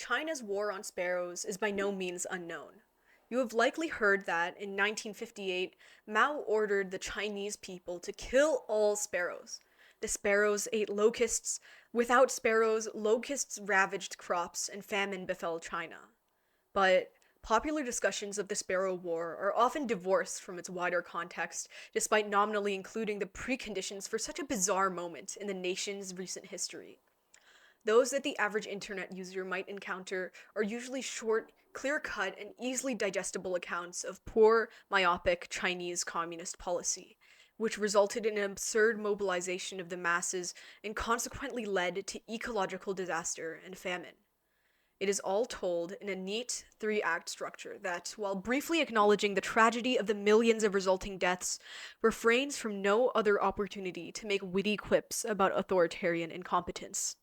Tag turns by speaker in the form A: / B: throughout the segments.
A: China's war on sparrows is by no means unknown. You have likely heard that in 1958, Mao ordered the Chinese people to kill all sparrows. The sparrows ate locusts. Without sparrows, locusts ravaged crops and famine befell China. But popular discussions of the Sparrow War are often divorced from its wider context, despite nominally including the preconditions for such a bizarre moment in the nation's recent history. Those that the average internet user might encounter are usually short, clear cut, and easily digestible accounts of poor, myopic Chinese communist policy, which resulted in an absurd mobilization of the masses and consequently led to ecological disaster and famine. It is all told in a neat three-act structure that, while briefly acknowledging the tragedy of the millions of resulting deaths, refrains from no other opportunity to make witty quips about authoritarian incompetence.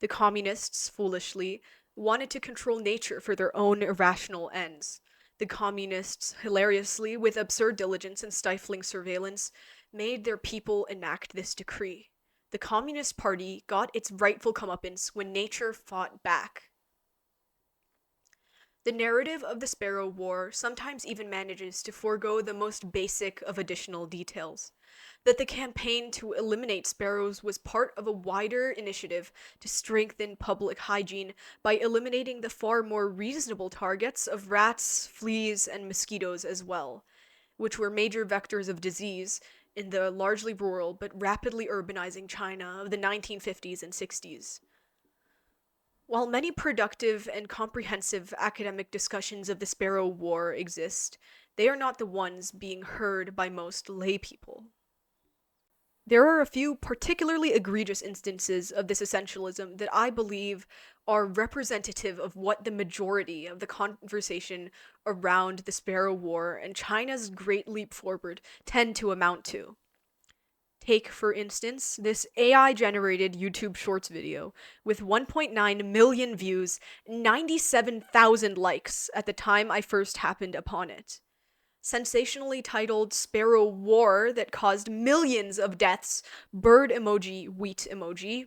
A: The communists, foolishly, wanted to control nature for their own irrational ends. The communists, hilariously, with absurd diligence and stifling surveillance, made their people enact this decree. The Communist Party got its rightful comeuppance when nature fought back. The narrative of the Sparrow War sometimes even manages to forego the most basic of additional details. That the campaign to eliminate sparrows was part of a wider initiative to strengthen public hygiene by eliminating the far more reasonable targets of rats, fleas, and mosquitoes as well, which were major vectors of disease in the largely rural but rapidly urbanizing China of the 1950s and 60s. While many productive and comprehensive academic discussions of the Sparrow War exist, they are not the ones being heard by most lay people. There are a few particularly egregious instances of this essentialism that I believe are representative of what the majority of the conversation around the Sparrow War and China's Great Leap Forward tend to amount to. Take, for instance, this AI-generated YouTube Shorts video with 1.9 million views, 97,000 likes at the time I first happened upon it. Sensationally titled Sparrow War that caused millions of deaths, bird emoji, wheat emoji,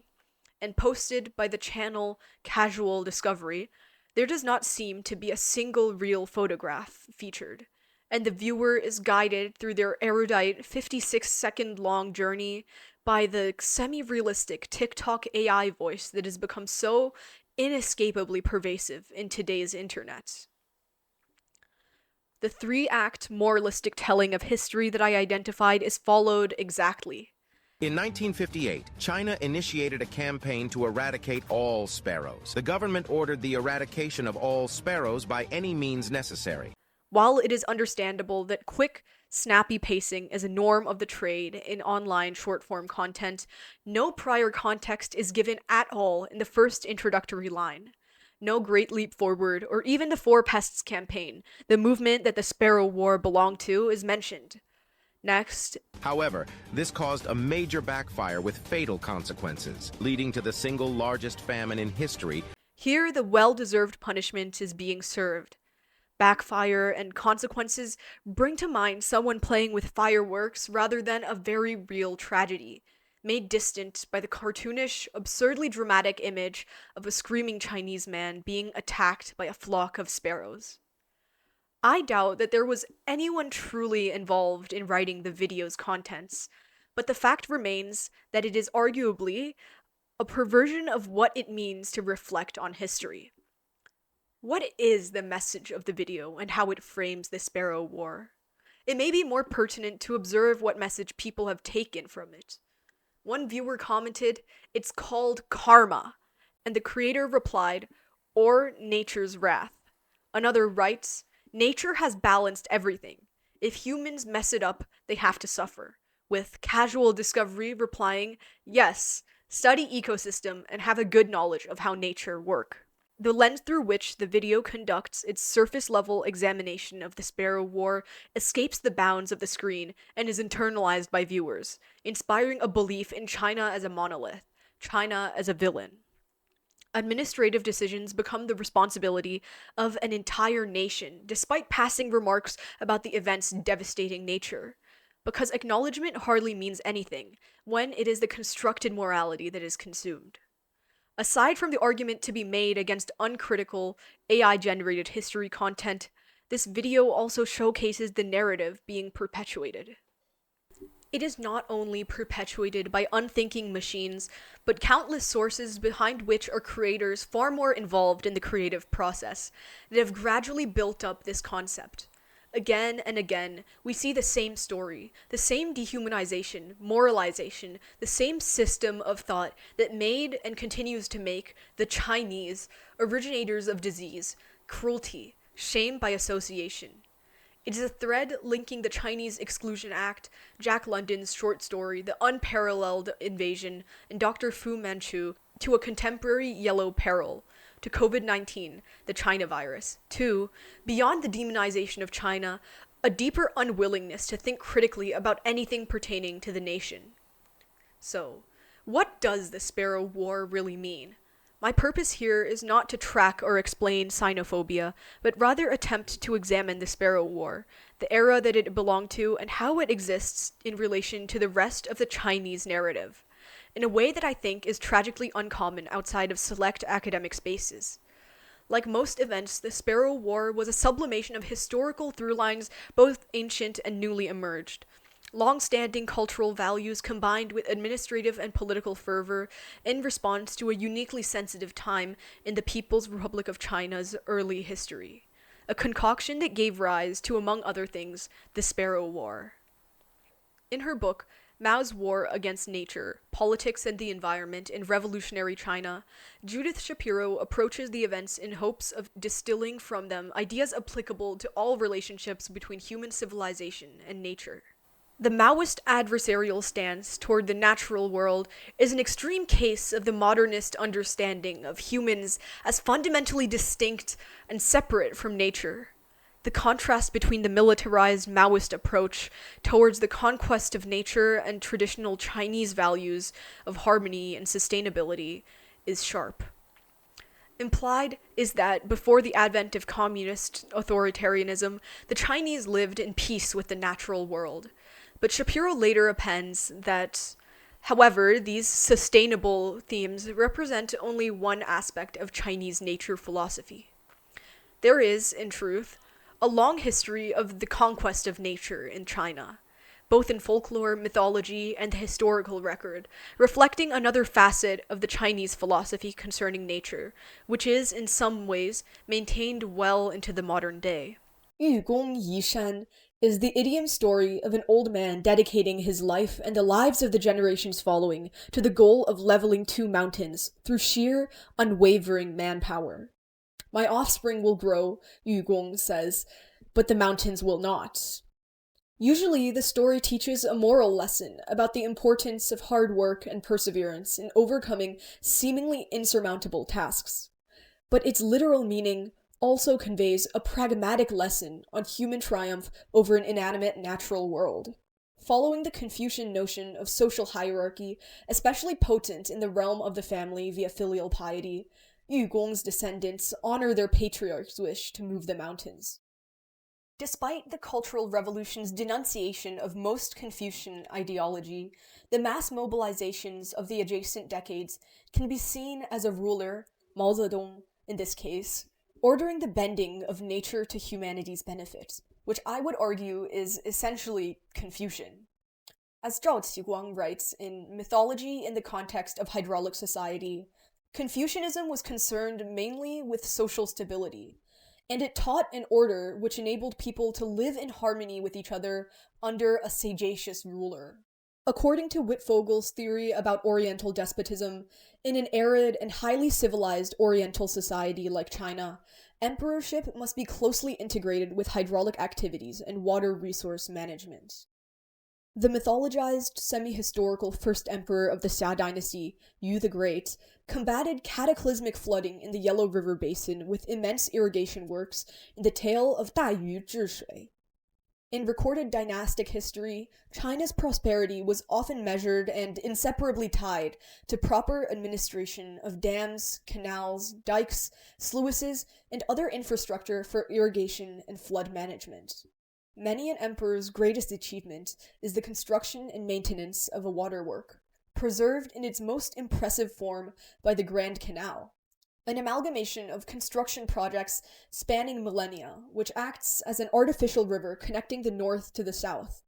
A: and posted by the channel Casual Discovery, there does not seem to be a single real photograph featured, and the viewer is guided through their erudite 56-second long journey by the semi-realistic TikTok AI voice that has become so inescapably pervasive in today's internet. The three-act moralistic telling of history that I identified is followed exactly.
B: In 1958, China initiated a campaign to eradicate all sparrows. The government ordered the eradication of all sparrows by any means necessary.
A: While it is understandable that quick, snappy pacing is a norm of the trade in online short-form content, no prior context is given at all in the first introductory line. No Great Leap Forward, or even the Four Pests campaign, the movement that the Sparrow War belonged to, is mentioned. Next.
B: However, this caused a major backfire with fatal consequences, leading to the single largest famine in history.
A: Here, the well-deserved punishment is being served. Backfire and consequences bring to mind someone playing with fireworks rather than a very real tragedy, made distant by the cartoonish, absurdly dramatic image of a screaming Chinese man being attacked by a flock of sparrows. I doubt that there was anyone truly involved in writing the video's contents, but the fact remains that it is arguably a perversion of what it means to reflect on history. What is the message of the video and how it frames the Sparrow War? It may be more pertinent to observe what message people have taken from it. One viewer commented, "It's called karma," and the creator replied, "or nature's wrath." Another writes, "Nature has balanced everything. If humans mess it up, they have to suffer," with Casual Discovery replying, "Yes, study ecosystem and have a good knowledge of how nature works." The lens through which the video conducts its surface-level examination of the Sparrow War escapes the bounds of the screen and is internalized by viewers, inspiring a belief in China as a monolith, China as a villain. Administrative decisions become the responsibility of an entire nation, despite passing remarks about the event's devastating nature, because acknowledgement hardly means anything when it is the constructed morality that is consumed. Aside from the argument to be made against uncritical, AI-generated history content, this video also showcases the narrative being perpetuated. It is not only perpetuated by unthinking machines, but countless sources behind which are creators far more involved in the creative process that have gradually built up this concept. Again and again, we see the same story, the same dehumanization, moralization, the same system of thought that made and continues to make the Chinese originators of disease, cruelty, shame by association. It is a thread linking the Chinese Exclusion Act, Jack London's short story, The Unparalleled Invasion, and Dr. Fu Manchu to a contemporary yellow peril, to COVID-19, the China virus, to, beyond the demonization of China, a deeper unwillingness to think critically about anything pertaining to the nation. So, what does the Sparrow War really mean? My purpose here is not to track or explain xenophobia, but rather attempt to examine the Sparrow War, the era that it belonged to, and how it exists in relation to the rest of the Chinese narrative, in a way that I think is tragically uncommon outside of select academic spaces. Like most events, the Sparrow War was a sublimation of historical through-lines, both ancient and newly emerged. Long-standing cultural values combined with administrative and political fervor in response to a uniquely sensitive time in the People's Republic of China's early history. A concoction that gave rise to, among other things, the Sparrow War. In her book, Mao's War Against Nature, Politics and the Environment in Revolutionary China, Judith Shapiro approaches the events in hopes of distilling from them ideas applicable to all relationships between human civilization and nature. The Maoist adversarial stance toward the natural world is an extreme case of the modernist understanding of humans as fundamentally distinct and separate from nature. The contrast between the militarized Maoist approach towards the conquest of nature and traditional Chinese values of harmony and sustainability is sharp. Implied is that before the advent of communist authoritarianism, the Chinese lived in peace with the natural world. But Shapiro later appends that, however, these sustainable themes represent only one aspect of Chinese nature philosophy. There is, in truth, a long history of the conquest of nature in China, both in folklore, mythology, and the historical record, reflecting another facet of the Chinese philosophy concerning nature, which is, in some ways, maintained well into the modern day. 愚公移山 is the idiom story of an old man dedicating his life and the lives of the generations following to the goal of leveling two mountains through sheer, unwavering manpower. My offspring will grow, Yu Gong says, but the mountains will not. Usually, the story teaches a moral lesson about the importance of hard work and perseverance in overcoming seemingly insurmountable tasks. But its literal meaning also conveys a pragmatic lesson on human triumph over an inanimate natural world. Following the Confucian notion of social hierarchy, especially potent in the realm of the family via filial piety, Yu Gong's descendants honor their patriarch's wish to move the mountains. Despite the Cultural Revolution's denunciation of most Confucian ideology, the mass mobilizations of the adjacent decades can be seen as a ruler, Mao Zedong in this case, ordering the bending of nature to humanity's benefit, which I would argue is essentially Confucian. As Zhao Qiguang writes in Mythology in the Context of Hydraulic Society, Confucianism was concerned mainly with social stability, and it taught an order which enabled people to live in harmony with each other under a sagacious ruler. According to Wittfogel's theory about Oriental despotism, in an arid and highly civilized Oriental society like China, emperorship must be closely integrated with hydraulic activities and water resource management. The mythologized, semi-historical first emperor of the Xia dynasty, Yu the Great, combated cataclysmic flooding in the Yellow River Basin with immense irrigation works in the tale of 大禹治水. In recorded dynastic history, China's prosperity was often measured and inseparably tied to proper administration of dams, canals, dikes, sluices, and other infrastructure for irrigation and flood management. Many an emperor's greatest achievement is the construction and maintenance of a waterwork. preserved in its most impressive form by the Grand Canal, an amalgamation of construction projects spanning millennia, which acts as an artificial river connecting the north to the south.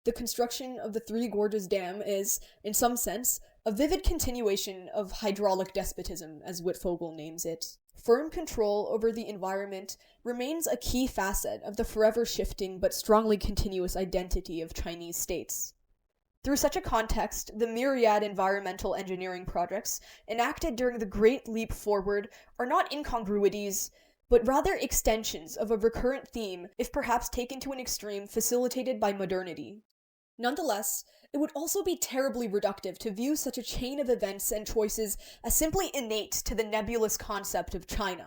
A: The construction of the Three Gorges Dam is, in some sense, a vivid continuation of hydraulic despotism, as Wittfogel names it. Firm control over the environment remains a key facet of the forever shifting but strongly continuous identity of Chinese states. Through such a context, the myriad environmental engineering projects enacted during the Great Leap Forward are not incongruities, but rather extensions of a recurrent theme, if perhaps taken to an extreme facilitated by modernity. Nonetheless, it would also be terribly reductive to view such a chain of events and choices as simply innate to the nebulous concept of China.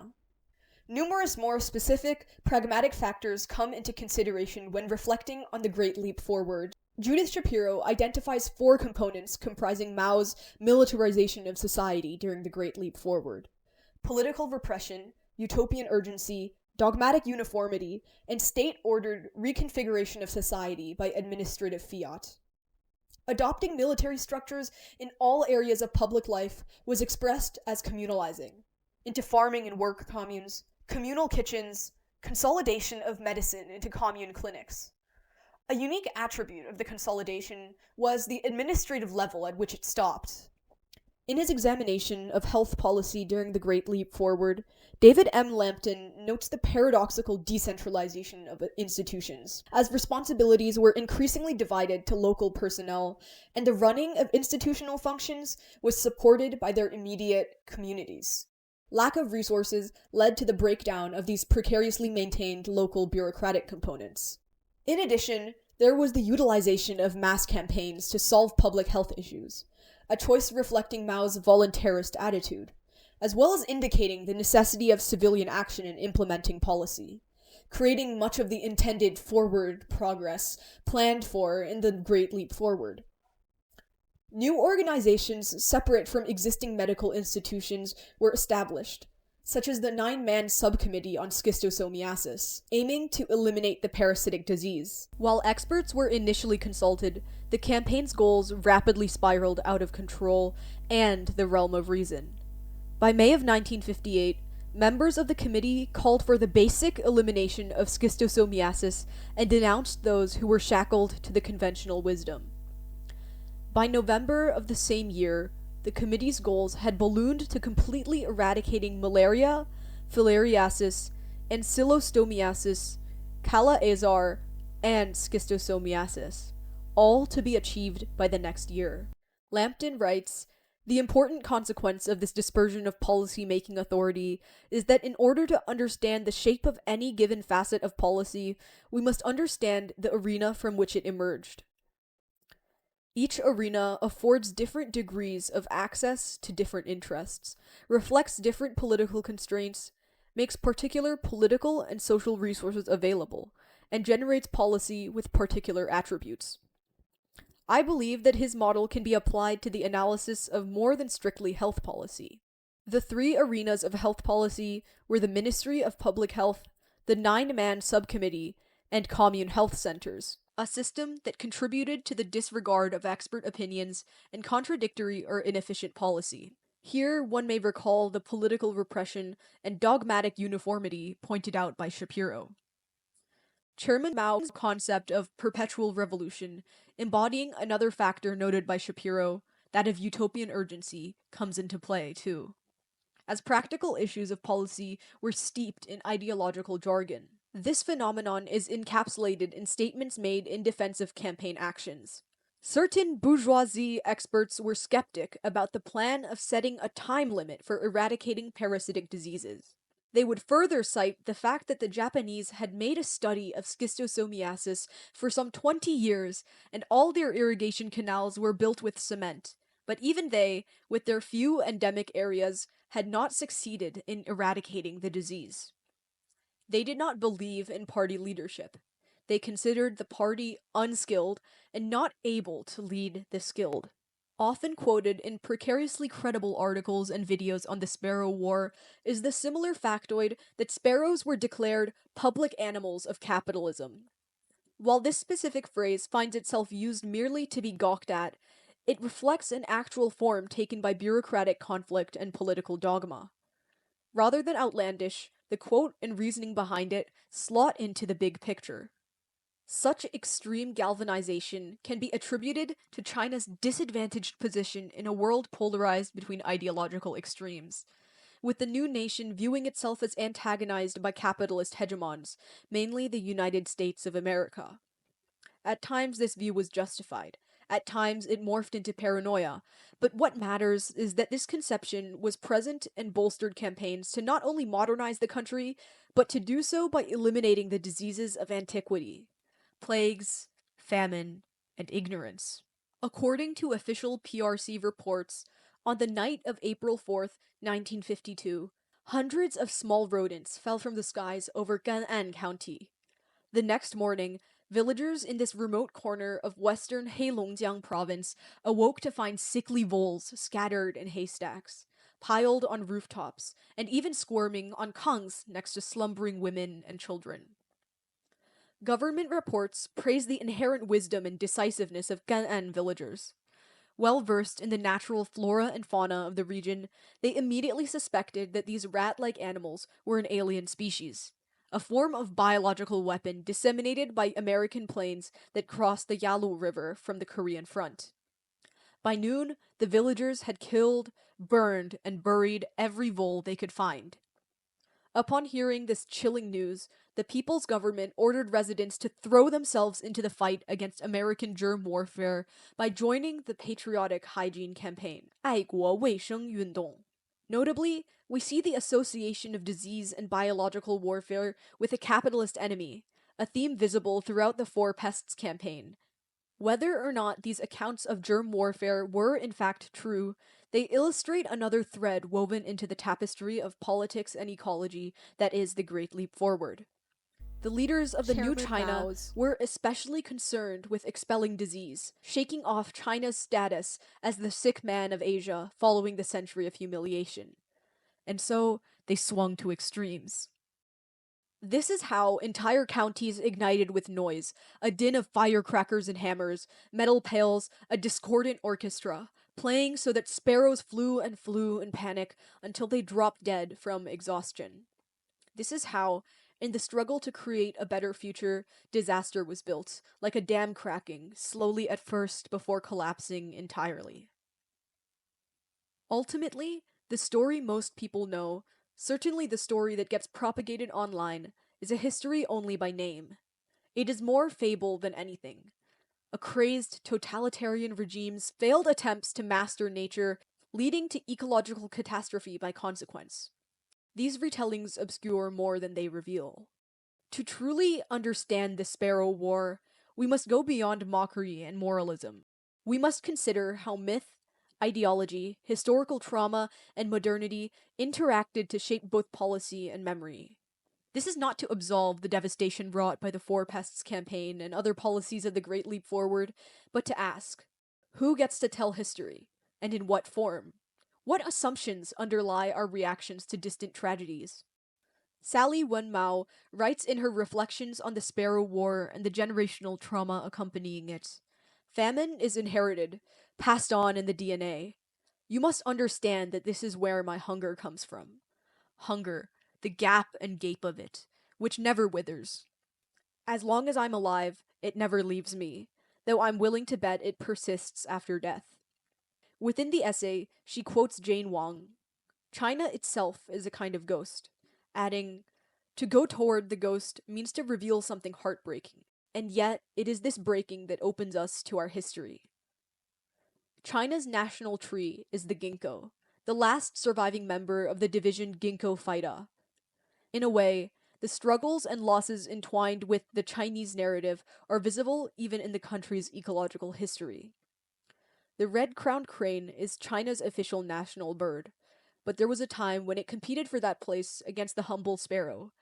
A: Numerous more specific, pragmatic factors come into consideration when reflecting on the Great Leap Forward. Judith Shapiro identifies four components comprising Mao's militarization of society during the Great Leap Forward: political repression, utopian urgency, dogmatic uniformity, and state-ordered reconfiguration of society by administrative fiat. Adopting military structures in all areas of public life was expressed as communalizing, into farming and work communes, communal kitchens, consolidation of medicine into commune clinics. A unique attribute of the consolidation was the administrative level at which it stopped. In his examination of health policy during the Great Leap Forward, David M. Lampton notes the paradoxical decentralization of institutions, as responsibilities were increasingly divided to local personnel, and the running of institutional functions was supported by their immediate communities. Lack of resources led to the breakdown of these precariously maintained local bureaucratic components. In addition, there was the utilization of mass campaigns to solve public health issues, a choice reflecting Mao's voluntarist attitude, as well as indicating the necessity of civilian action in implementing policy, creating much of the intended forward progress planned for in the Great Leap Forward. New organizations separate from existing medical institutions were established, such as the 9-man subcommittee on schistosomiasis, aiming to eliminate the parasitic disease. While experts were initially consulted, the campaign's goals rapidly spiraled out of control and the realm of reason. By May of 1958, members of the committee called for the basic elimination of schistosomiasis and denounced those who were shackled to the conventional wisdom. By November of the same year, the committee's goals had ballooned to completely eradicating malaria, filariasis, ancyllostomiasis, Kala-Azar, and schistosomiasis, all to be achieved by the next year. Lampton writes, "The important consequence of this dispersion of policy-making authority is that in order to understand the shape of any given facet of policy, we must understand the arena from which it emerged. Each arena affords different degrees of access to different interests, reflects different political constraints, makes particular political and social resources available, and generates policy with particular attributes." I believe that his model can be applied to the analysis of more than strictly health policy. The three arenas of health policy were the Ministry of Public Health, the 9-man subcommittee, and commune health centers, a system that contributed to the disregard of expert opinions and contradictory or inefficient policy. Here one may recall the political repression and dogmatic uniformity pointed out by Shapiro. Chairman Mao's concept of perpetual revolution, embodying another factor noted by Shapiro, that of utopian urgency, comes into play too, as practical issues of policy were steeped in ideological jargon. This phenomenon is encapsulated in statements made in defense of campaign actions. Certain bourgeoisie experts were skeptic about the plan of setting a time limit for eradicating parasitic diseases. They would further cite the fact that the Japanese had made a study of schistosomiasis for some 20 years, and all their irrigation canals were built with cement, but even they, with their few endemic areas, had not succeeded in eradicating the disease. They did not believe in party leadership. They considered the party unskilled and not able to lead the skilled. Often quoted in precariously credible articles and videos on the Sparrow War is the similar factoid that sparrows were declared public animals of capitalism. While this specific phrase finds itself used merely to be gawked at, It reflects an actual form taken by bureaucratic conflict and political dogma. Rather than outlandish, the quote and reasoning behind it slot into the big picture. Such extreme galvanization can be attributed to China's disadvantaged position in a world polarized between ideological extremes, with the new nation viewing itself as antagonized by capitalist hegemons, mainly the United States of America. At times, this view was justified. At times, it morphed into paranoia. But what matters is that this conception was present and bolstered campaigns to not only modernize the country, but to do so by eliminating the diseases of antiquity: plagues, famine, and ignorance. According to official PRC reports, on the night of April 4th, 1952, hundreds of small rodents fell from the skies over Gan'an County. The next morning, villagers in this remote corner of western Heilongjiang province awoke to find sickly voles scattered in haystacks, piled on rooftops, and even squirming on kangs next to slumbering women and children. Government reports praise the inherent wisdom and decisiveness of Gan'an villagers. Well versed in the natural flora and fauna of the region, they immediately suspected that these rat like animals were an alien species, a form of biological weapon disseminated by American planes that crossed the Yalu River from the Korean front. By noon, the villagers had killed, burned, and buried every vole they could find. Upon hearing this chilling news, the people's government ordered residents to throw themselves into the fight against American germ warfare by joining the patriotic hygiene campaign, 爱国卫生运动. Notably, we see the association of disease and biological warfare with a capitalist enemy, a theme visible throughout the Four Pests campaign. Whether or not these accounts of germ warfare were in fact true, they illustrate another thread woven into the tapestry of politics and ecology that is the Great Leap Forward. The leaders of the new
C: Chairman
A: China
C: bows.
A: were especially concerned with expelling disease, shaking off China's status as the sick man of Asia following the century of humiliation. And so they swung to extremes. This is how entire counties ignited with noise, a din of firecrackers and hammers, metal pails, a discordant orchestra, playing so that sparrows flew and flew in panic until they dropped dead from exhaustion. This is how, in the struggle to create a better future, disaster was built, like a dam cracking, slowly at first before collapsing entirely. Ultimately, the story most people know, certainly the story that gets propagated online, is a history only by name. It is more fable than anything. A crazed totalitarian regime's failed attempts to master nature, leading to ecological catastrophe by consequence. These retellings obscure more than they reveal. To truly understand the Sparrow War, we must go beyond mockery and moralism. We must consider how myth, ideology, historical trauma, and modernity interacted to shape both policy and memory. This is not to absolve the devastation wrought by the Four Pests campaign and other policies of the Great Leap Forward, but to ask, who gets to tell history, and in what form? What assumptions underlie our reactions to distant tragedies? Sally Wenmao writes in her reflections on the Sparrow War and the generational trauma accompanying it. Famine is inherited, passed on in the DNA. You must understand that this is where my hunger comes from. Hunger, the gap and gape of it, which never withers. As long as I'm alive, it never leaves me, though I'm willing to bet it persists after death. Within the essay, she quotes Jane Wang. China itself is a kind of ghost, adding, to go toward the ghost means to reveal something heartbreaking, and yet it is this breaking that opens us to our history. China's national tree is the ginkgo, the last surviving member of the division Ginkgo phyta. In a way, the struggles and losses entwined with the Chinese narrative are visible even in the country's ecological history. The red-crowned crane is China's official national bird, but there was a time when it competed for that place against the humble sparrow,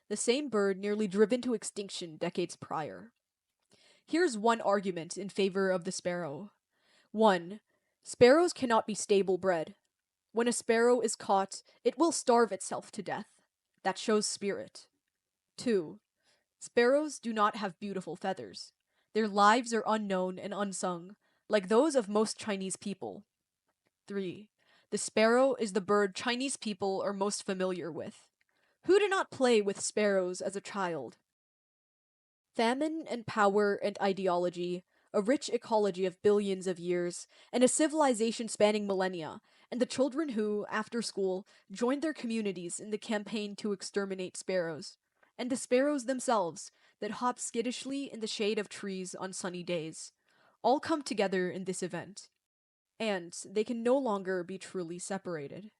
A: the same bird nearly driven to extinction decades prior. Here's one argument in favor of the sparrow. 1. Sparrows cannot be stable bred. When a sparrow is caught, it will starve itself to death. That shows spirit. 2. Sparrows do not have beautiful feathers. Their lives are unknown and unsung, like those of most Chinese people. 3. The sparrow is the bird Chinese people are most familiar with. Who did not play with sparrows as a child? Famine and power and ideology, a rich ecology of billions of years, and a civilization spanning millennia, and the children who, after school, joined their communities in the campaign to exterminate sparrows, and the sparrows themselves that hop skittishly in the shade of trees on sunny days, all come together in this event, and they can no longer be truly separated.